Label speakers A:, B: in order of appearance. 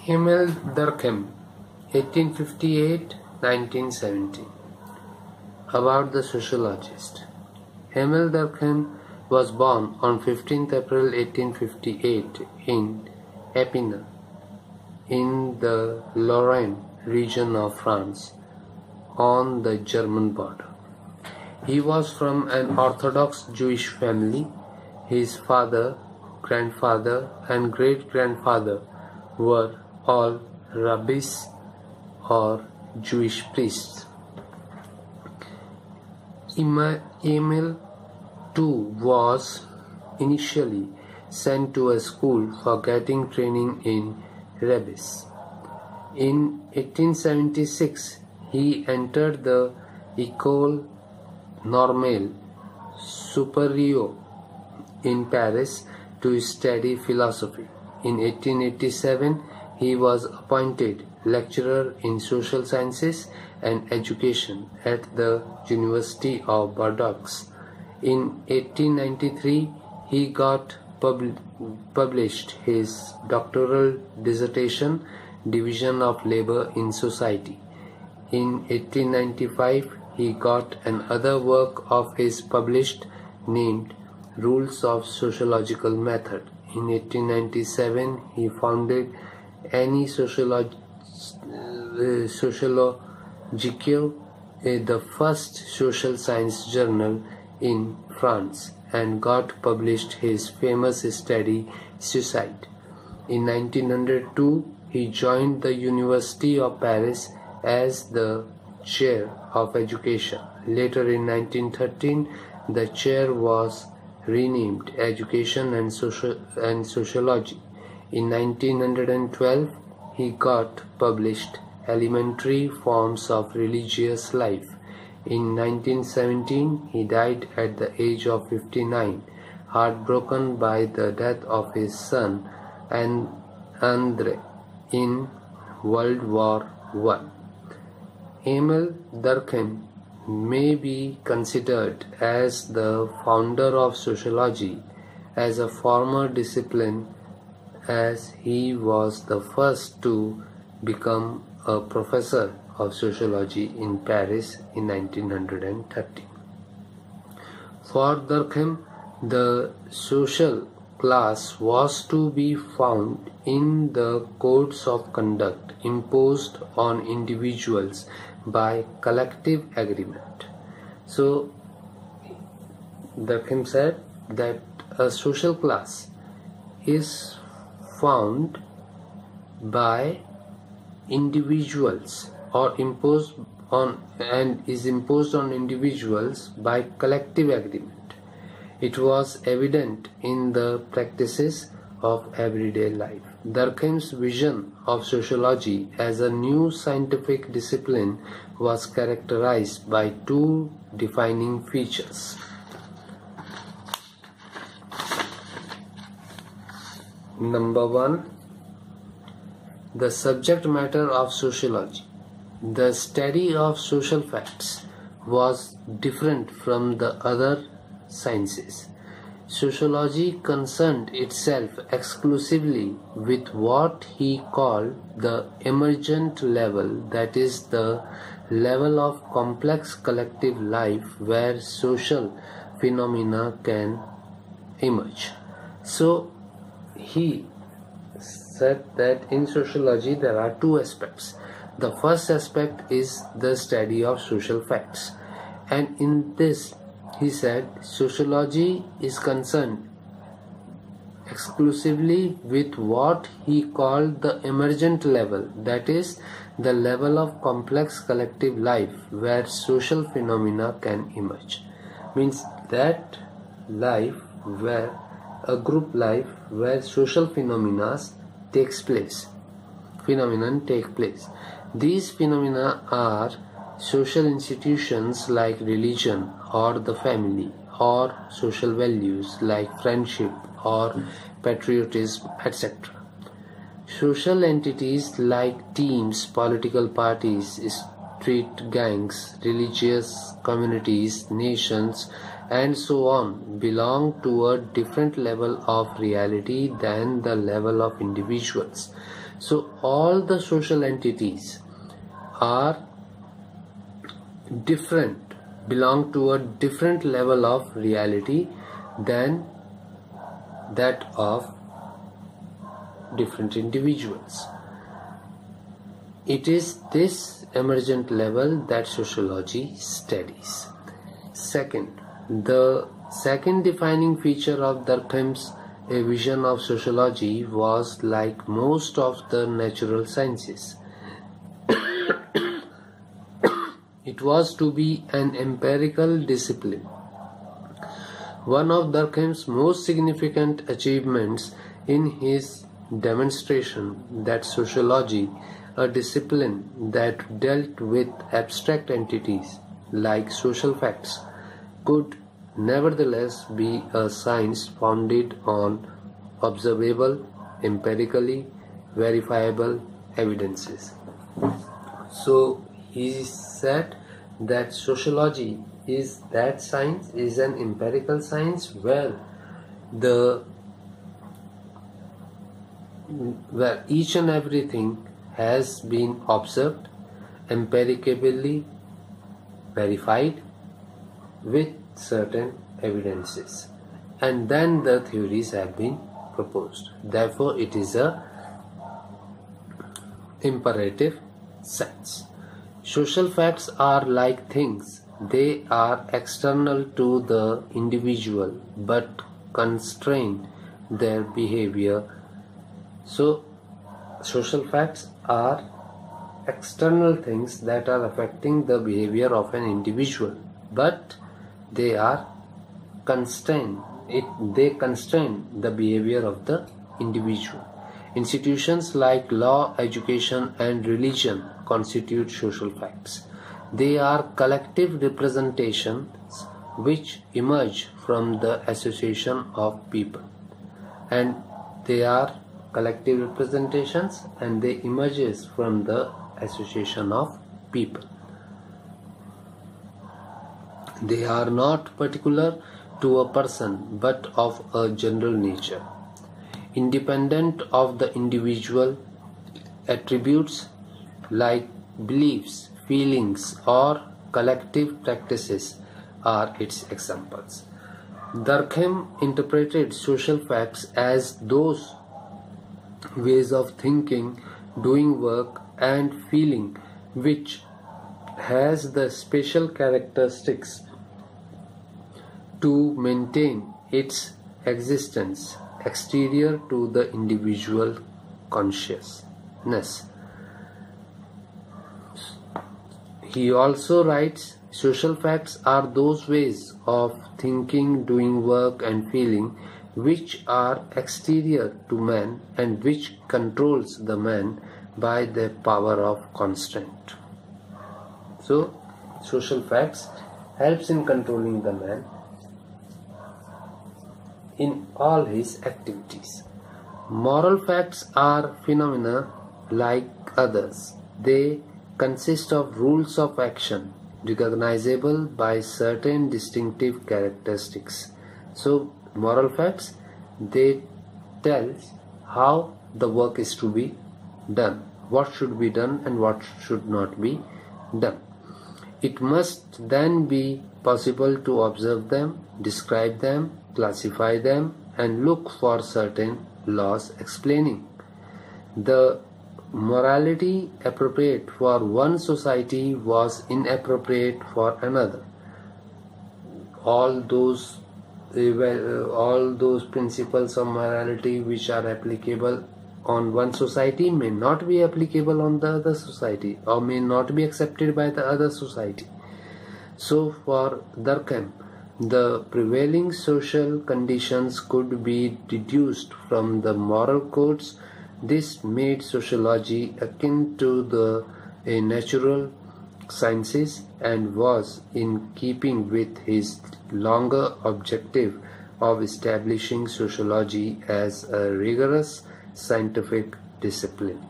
A: Emil Durkheim, 1858–1917. About the sociologist. Emil Durkheim was born on 15th April 1858 in Epinal, in the Lorraine region of France, on the German border. He was from an Orthodox Jewish family. His father, grandfather, and great-grandfather were all rabbis or Jewish priests. Emil too was initially sent to a school for getting training in rabbis. In 1876, he entered the École Normale Supérieure in Paris to study philosophy. In 1887, he was appointed lecturer in social sciences and education at the University of Bordeaux. In 1893, he got published his doctoral dissertation, Division of Labor in Society. In 1895, he got another work of his published named Rules of Sociological Method. In 1897, he founded Année Sociologique, the first social science journal in France, and got published his famous study Suicide. In 1902, he joined the University of Paris as the chair of education. Later in 1913, the chair was renamed Education and Sociology. In 1912, he got published Elementary Forms of Religious Life. In 1917, he died at the age of 59, heartbroken by the death of his son André in World War I. Emil Durkheim may be considered as the founder of sociology as a former discipline, as he was the first to become a professor of sociology in Paris in 1930. For Durkheim, the social class was to be found in the codes of conduct imposed on individuals by collective agreement. So, Durkheim said that a social class is found by individuals or imposed on individuals by collective agreement. It was evident in the practices of everyday life. Durkheim's vision of sociology as a new scientific discipline was characterized by two defining features. Number one, the subject matter of sociology. The study of social facts was different from the other sciences. Sociology concerned itself exclusively with what he called the emergent level, that is, the level of complex collective life where social phenomena can emerge. So, he said that in sociology there are two aspects. The first aspect is the study of social facts, and in this he said sociology is concerned exclusively with what he called the emergent level, that is, the level of complex collective life where social phenomena can emerge. Means that life where a group life where social phenomenon take place. These phenomena are social institutions like religion or the family, or social values like friendship or patriotism, etc. Social entities like teams, political parties, street gangs, religious communities, nations, and so on belong to a different level of reality than the level of individuals. So all the social entities are different, belong to a different level of reality than that of different individuals. It is this emergent level that sociology studies. Second, the second defining feature of Durkheim's vision of sociology was, like most of the natural sciences, it was to be an empirical discipline. One of Durkheim's most significant achievements in his demonstration that sociology, a discipline that dealt with abstract entities like social facts, could nevertheless be a science founded on observable, empirically verifiable evidences. So he said that sociology is that science, is an empirical science where each and everything has been observed, empirically verified with certain evidences, and then the theories have been proposed. Therefore, it is a imperative science. Social facts are like things. They are external to the individual but constrain their behavior. So, social facts are external things that are affecting the behavior of an individual, but they are constrained. They constrain the behavior of the individual. Institutions like law, education, and religion constitute social facts. They are collective representations which emerge from the association of people, and they are collective representations and they emerges from the association of people. They are not particular to a person but of a general nature, independent of the individual. Attributes like beliefs, feelings, or collective practices are its examples. Durkheim interpreted social facts as those ways of thinking, doing work, and feeling which has the special characteristics to maintain its existence exterior to the individual consciousness. He also writes, social facts are those ways of thinking, doing work, and feeling which are exterior to man and which controls the man by the power of constraint. So, social facts helps in controlling the man in all his activities. Moral facts are phenomena like others. They consist of rules of action recognizable by certain distinctive characteristics. So, moral facts, they tell how the work is to be done, what should be done and what should not be done. It must then be possible to observe them, describe them, classify them, and look for certain laws explaining. The morality appropriate for one society was inappropriate for another. All those principles of morality which are applicable on one society may not be applicable on the other society, or may not be accepted by the other society. So for Durkheim, the prevailing social conditions could be deduced from the moral codes. This made sociology akin to the natural sciences and was in keeping with his longer objective of establishing sociology as a rigorous scientific discipline.